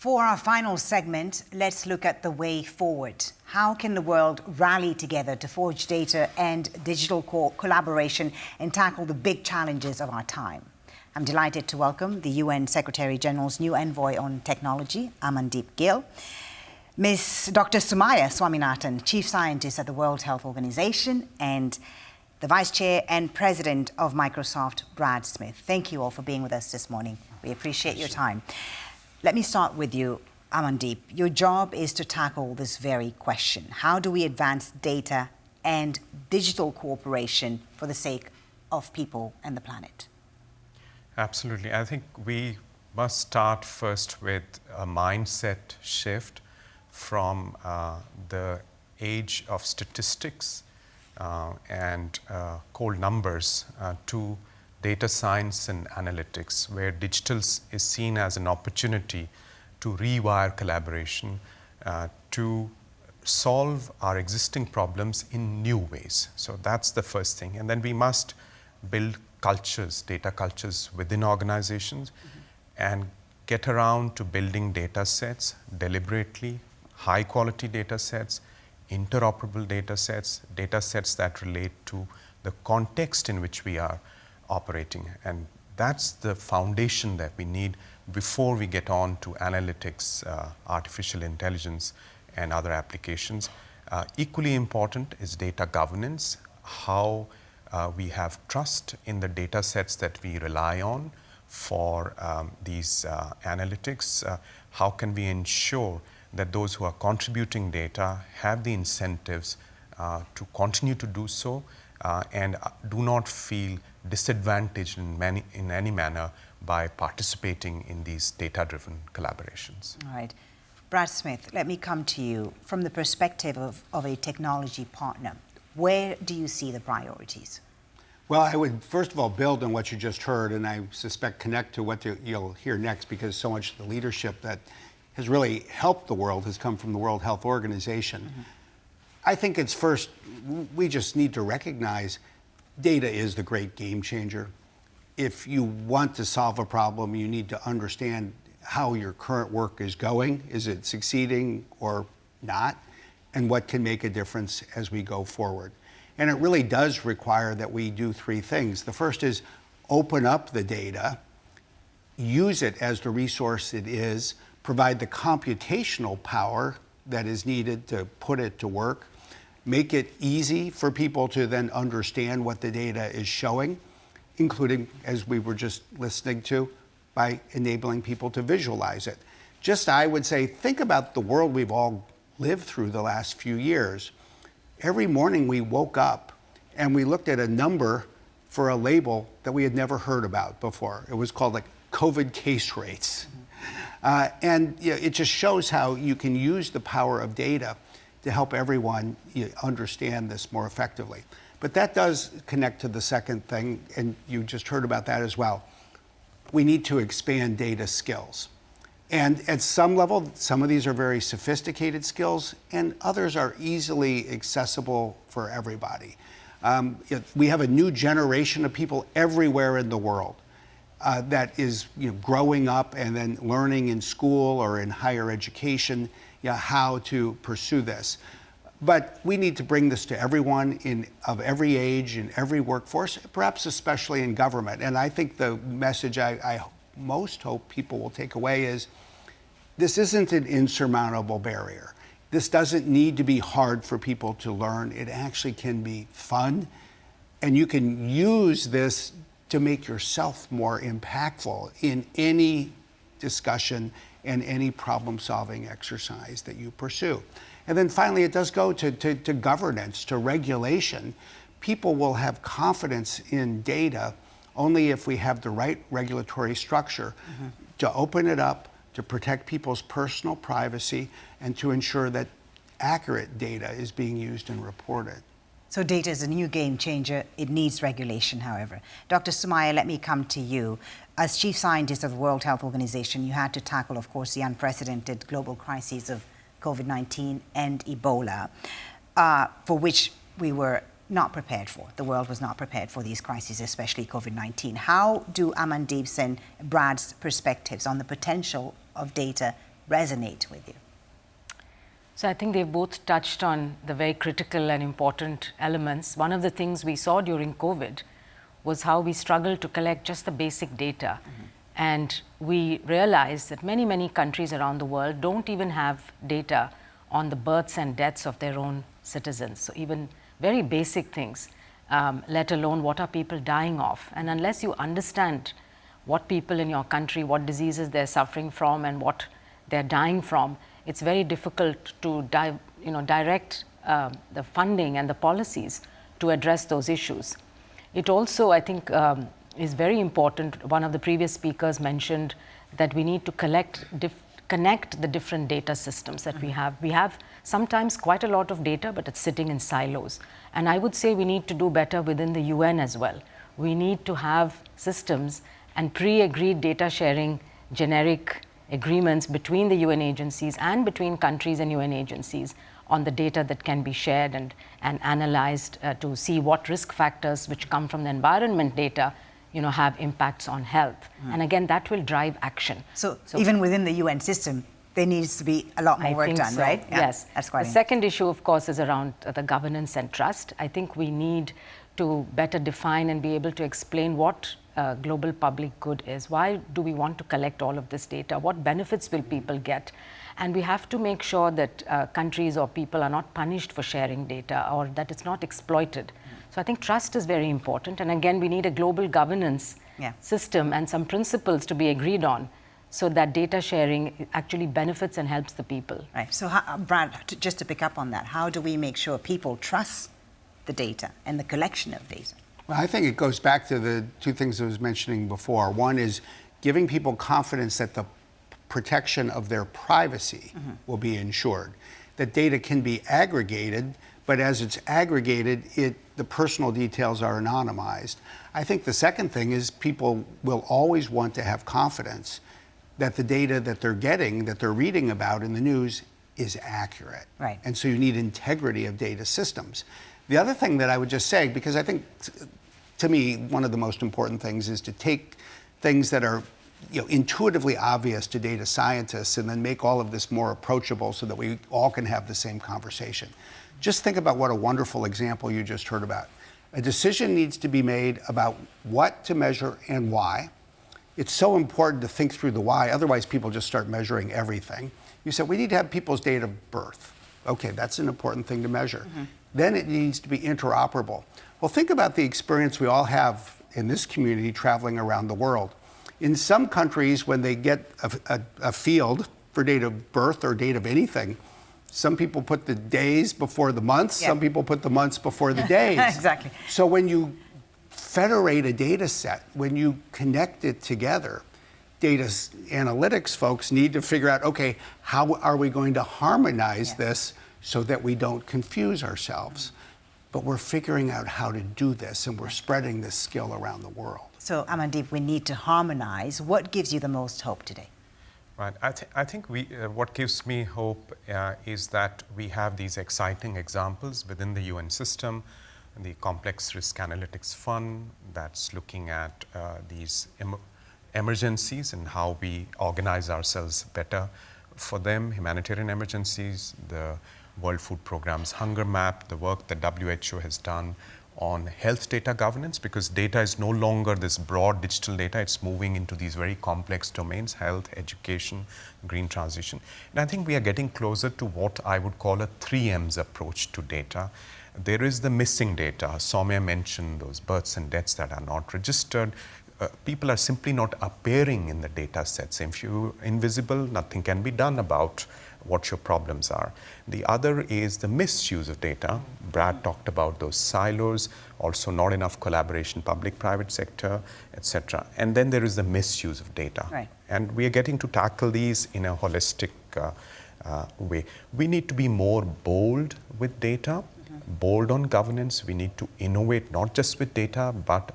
For our final segment, let's look at the way forward. How can the world rally together to forge data and digital collaboration and tackle the big challenges of our time? I'm delighted to welcome the UN Secretary General's new envoy on technology, Amandeep Gill, Ms. Dr. Soumya Swaminathan, Chief Scientist at the World Health Organization, and the Vice Chair and President of Microsoft, Brad Smith. Thank you all for being with us this morning. We appreciate your time. Let me start with you, Amandeep. Your job is to tackle this very question. How do we advance data and digital cooperation for the sake of people and the planet? Absolutely. I think we must start first with a mindset shift from the age of statistics and cold numbers to data science and analytics, where digital is seen as an opportunity to rewire collaboration, to solve our existing problems in new ways. So that's the first thing. And then we must build cultures, data cultures within organizations, and get around to building data sets deliberately, high quality data sets, interoperable data sets that relate to the context in which we are operating. And that's the foundation that we need before we get on to analytics, artificial intelligence, and other applications. Equally important is data governance, how we have trust in the data sets that we rely on for these analytics. How can we ensure that those who are contributing data have the incentives to continue to do so and do not feel disadvantaged in any manner by participating in these data-driven collaborations. All right. Brad Smith, let me come to you from the perspective of a technology partner. Where do you see the priorities? Well, I would first of all build on what you just heard, and I suspect connect to what you'll hear next, because so much of the leadership that has really helped the world has come from the World Health Organization. I think it's first, we just need to recognize data is the great game changer. If you want to solve a problem, you need to understand how your current work is going. Is it succeeding or not? And what can make a difference as we go forward? And it really does require that we do three things. The first is open up the data, use it as the resource it is, provide the computational power that is needed to put it to work, make it easy for people to then understand what the data is showing, including, as we were just listening to, by enabling people to visualize it. Just, I would say, think about the world we've all lived through the last few years. Every morning we woke up and we looked at a number for a label that we had never heard about before. It was called like COVID case rates. And it just shows how you can use the power of data to help everyone understand this more effectively. But that does connect to the second thing, and you just heard about that as well. We need to expand data skills. And at some level, some of these are very sophisticated skills, and others are easily accessible for everybody. We have a new generation of people everywhere in the world that is growing up and then learning in school or in higher education how to pursue this. But we need to bring this to everyone of every age, in every workforce, perhaps especially in government. And I think the message I most hope people will take away is this isn't an insurmountable barrier. This doesn't need to be hard for people to learn. It actually can be fun. And you can use this to make yourself more impactful in any discussion and any problem-solving exercise that you pursue. And then finally, it does go to governance, to regulation. People will have confidence in data only if we have the right regulatory structure to open it up, to protect people's personal privacy, and to ensure that accurate data is being used and reported. So data is a new game changer. It needs regulation, however. Dr. Soumya, let me come to you. As Chief Scientist of the World Health Organization, you had to tackle, of course, the unprecedented global crises of COVID-19 and Ebola, for which we were not prepared for. The world was not prepared for these crises, especially COVID-19. How do Amandeep's and Brad's perspectives on the potential of data resonate with you? So I think they've both touched on the very critical and important elements. One of the things we saw during COVID was how we struggled to collect just the basic data. And we realized that many, many countries around the world don't even have data on the births and deaths of their own citizens. So even very basic things, let alone what are people dying of. And unless you understand what people in your country, what diseases they're suffering from and what they're dying from, it's very difficult to direct the funding and the policies to address those issues. It also, I think, is very important. One of the previous speakers mentioned that we need to connect the different data systems that we have. We have sometimes quite a lot of data, but it's sitting in silos. And I would say we need to do better within the UN as well. We need to have systems and pre-agreed data sharing generic agreements between the UN agencies and between countries and UN agencies on the data that can be shared and analyzed to see what risk factors which come from the environment data have impacts on health. And again, that will drive action. So even within the UN system, there needs to be a lot more work done, right? Yeah, yes. That's quite the second issue, of course, is around the governance and trust. I think we need to better define and be able to explain what global public good is. Why do we want to collect all of this data? What benefits will people get? And we have to make sure that countries or people are not punished for sharing data or that it's not exploited. So I think trust is very important. And again, we need a global governance system and some principles to be agreed on so that data sharing actually benefits and helps the people. Right. So Brad, just to pick up on that, how do we make sure people trust the data and the collection of data? Well, I think it goes back to the two things I was mentioning before. One is giving people confidence that the protection of their privacy will be ensured. That data can be aggregated, but as it's aggregated, the personal details are anonymized. I think the second thing is people will always want to have confidence that the data that they're getting, that they're reading about in the news is accurate. Right. And so you need integrity of data systems. The other thing that I would just say, because I think to me, one of the most important things is to take things that are intuitively obvious to data scientists and then make all of this more approachable so that we all can have the same conversation. Just think about what a wonderful example you just heard about. A decision needs to be made about what to measure and why. It's so important to think through the why, otherwise people just start measuring everything. You said we need to have people's date of birth. Okay, that's an important thing to measure. Then it needs to be interoperable. Well, think about the experience we all have in this community traveling around the world. In some countries, when they get a field for date of birth or date of anything, some people put the days before the months, some people put the months before the days. Exactly. So when you federate a data set, when you connect it together, data analytics folks need to figure out, okay, how are we going to harmonize this so that we don't confuse ourselves? But we're figuring out how to do this, and we're spreading this skill around the world. So Amandeep, we need to harmonize. What gives you the most hope today? Right. I think what gives me hope is that we have these exciting examples within the UN system, the Complex Risk Analytics Fund that's looking at these emergencies and how we organize ourselves better for them, humanitarian emergencies, the World Food Programme's hunger map, the work that WHO has done on health data governance, because data is no longer this broad digital data, it's moving into these very complex domains, health, education, green transition. And I think we are getting closer to what I would call a 3M's approach to data. There is the missing data. Soumya mentioned those births and deaths that are not registered. People are simply not appearing in the data sets. If you're invisible, nothing can be done about what your problems are. The other is the misuse of data. Brad talked about those silos, also not enough collaboration, public-private sector, etc. And then there is the misuse of data. Right. And we are getting to tackle these in a holistic way. We need to be more bold with data, bold on governance. We need to innovate not just with data, but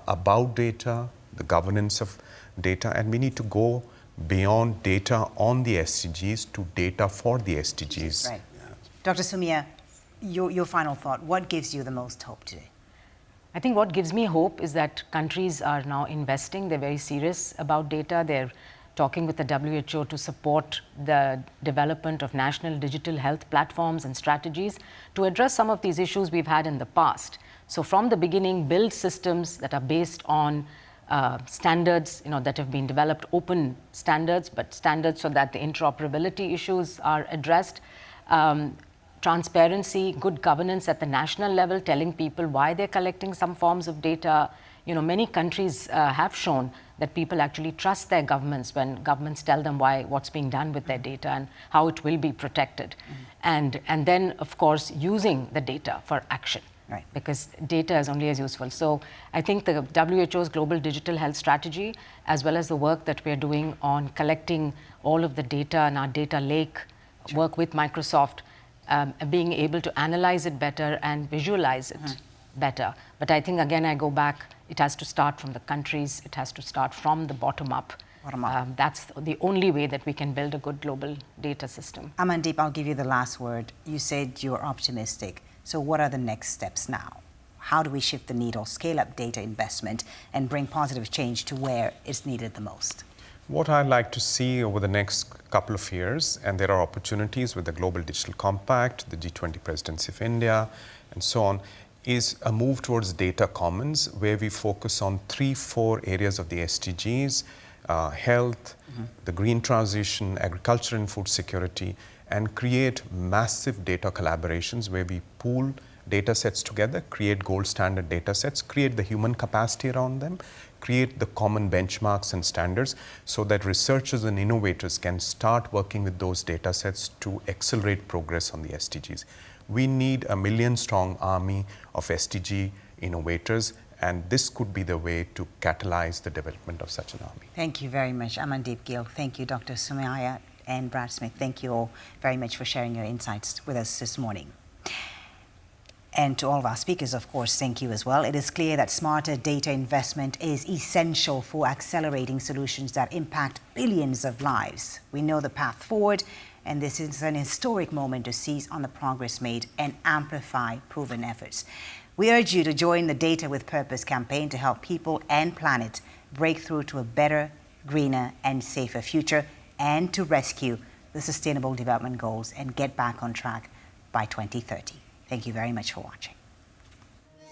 about data, the governance of data, and we need to go beyond data on the SDGs to data for the SDGs. Right. Dr. Soumya, your final thought. What gives you the most hope today? I think what gives me hope is that countries are now investing. They're very serious about data. They're talking with the WHO to support the development of national digital health platforms and strategies to address some of these issues we've had in the past. So from the beginning, build systems that are based on standards, that have been developed, open standards, but standards so that the interoperability issues are addressed. Transparency, good governance at the national level, telling people why they're collecting some forms of data. Many countries have shown that people actually trust their governments when governments tell them what's being done with their data and how it will be protected. And then, of course, using the data for action. Right. Because data is only as useful. So I think the WHO's Global Digital Health Strategy, as well as the work that we're doing on collecting all of the data in our data lake, work with Microsoft, being able to analyze it better and visualize it better. But I think, again, I go back, it has to start from the countries, it has to start from the bottom up. That's the only way that we can build a good global data system. Amandeep, I'll give you the last word. You said you're optimistic. So what are the next steps now? How do we shift the needle, scale up data investment, and bring positive change to where it's needed the most? What I'd like to see over the next couple of years, and there are opportunities with the Global Digital Compact, the G20 Presidency of India, and so on, is a move towards data commons where we focus on 3-4 areas of the SDGs, health, the green transition, agriculture and food security, and create massive data collaborations where we pool data sets together, create gold standard data sets, create the human capacity around them, create the common benchmarks and standards so that researchers and innovators can start working with those data sets to accelerate progress on the SDGs. We need a million-strong army of SDG innovators, and this could be the way to catalyze the development of such an army. Thank you very much, Amandeep Gill. Thank you, Dr. Soumya and Brad Smith. Thank you all very much for sharing your insights with us this morning. And to all of our speakers, of course, thank you as well. It is clear that smarter data investment is essential for accelerating solutions that impact billions of lives. We know the path forward, and this is an historic moment to seize on the progress made and amplify proven efforts. We urge you to join the Data with Purpose campaign to help people and planet break through to a better, greener, and safer future, and to rescue the Sustainable Development Goals and get back on track by 2030. Thank you very much for watching.